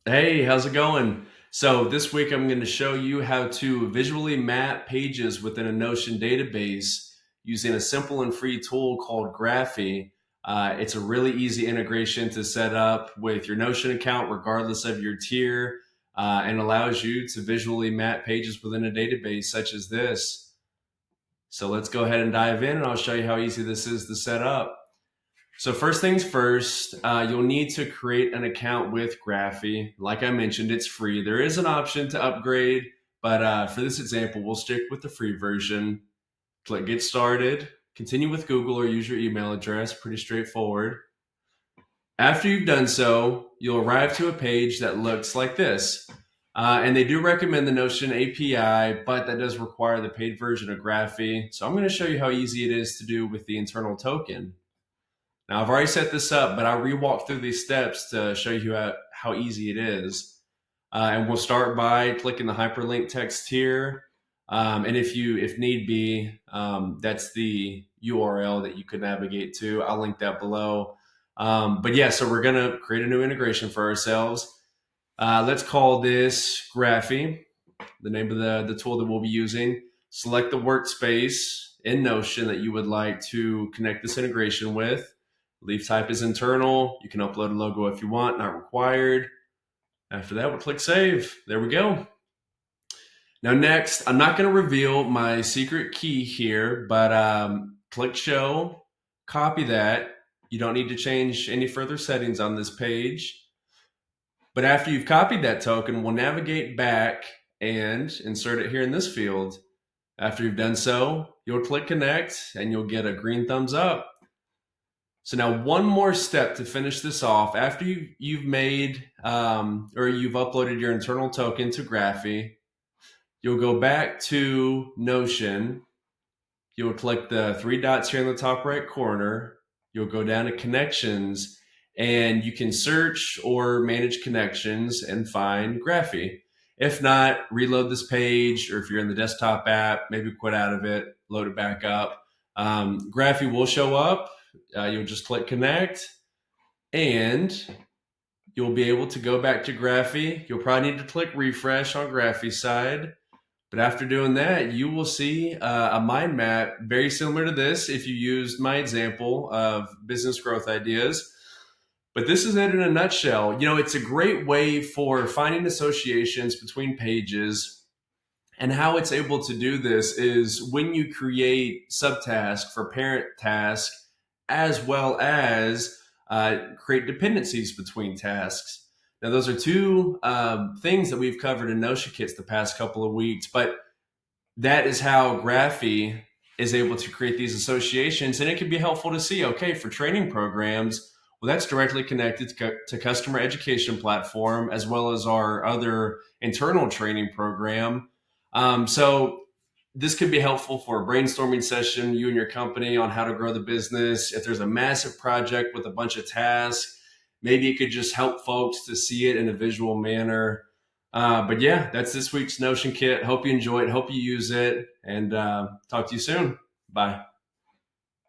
Hey, how's it going? So this week I'm going to show you how to visually map pages within a Notion database using a simple and free tool called Graphy. It's a really easy integration to set up with your Notion account, regardless of your tier, and allows you to visually map pages within a database such as this. So let's go ahead and dive in, and I'll show you how easy this is to set up. So first things first, you'll need to create an account with Graphy. Like I mentioned, it's free. There is an option to upgrade, but for this example, we'll stick with the free version. Click Get Started, continue with Google or use your email address. Pretty straightforward. After you've done so, you'll arrive to a page that looks like this. And they do recommend the Notion API, but that does require the paid version of Graphy. So I'm going to show you how easy it is to do with the internal token. Now, I've already set this up, but I'll re-walk through these steps to show you how easy it is. And we'll start by clicking the hyperlink text here. And if need be, that's the URL that you could navigate to. I'll link that below. But yeah, so we're going to create a new integration for ourselves. Let's call this Graphy, the name of the tool that we'll be using. Select the workspace in Notion that you would like to connect this integration with. Leaf type is internal. You can upload a logo if you want, not required. After that, we'll click save. There we go. Now next, I'm not going to reveal my secret key here, but click show, copy that. You don't need to change any further settings on this page. But after you've copied that token, we'll navigate back and insert it here in this field. After you've done so, you'll click connect and you'll get a green thumbs up. So now one more step to finish this off. After you've made or you've uploaded your internal token to Graphy, you'll go back to Notion. You'll click the three dots here in the top right corner. You'll go down to connections and you can search or manage connections and find Graphy. If not, reload this page, or if you're in the desktop app, maybe quit out of it, load it back up. Graphy will show up. You'll just click connect and you'll be able to go back to Graphy. You'll probably need to click refresh on Graphy's side. But after doing that, you will see a mind map very similar to this if you used my example of business growth ideas. But this is it in a nutshell. You know, it's a great way for finding associations between pages. And how it's able to do this is when you create subtasks for parent tasks, as well as create dependencies between tasks. Now, those are two things that we've covered in Notion Kits the past couple of weeks, but that is how Graphy is able to create these associations. And it can be helpful to see, okay, for training programs, well, that's directly connected to customer education platform, as well as our other internal training program. So this could be helpful for a brainstorming session, you and your company, on how to grow the business. If there's a massive project with a bunch of tasks, maybe it could just help folks to see it in a visual manner. But yeah, that's this week's Notion Kit. Hope you enjoy it. Hope you use it, and talk to you soon. Bye.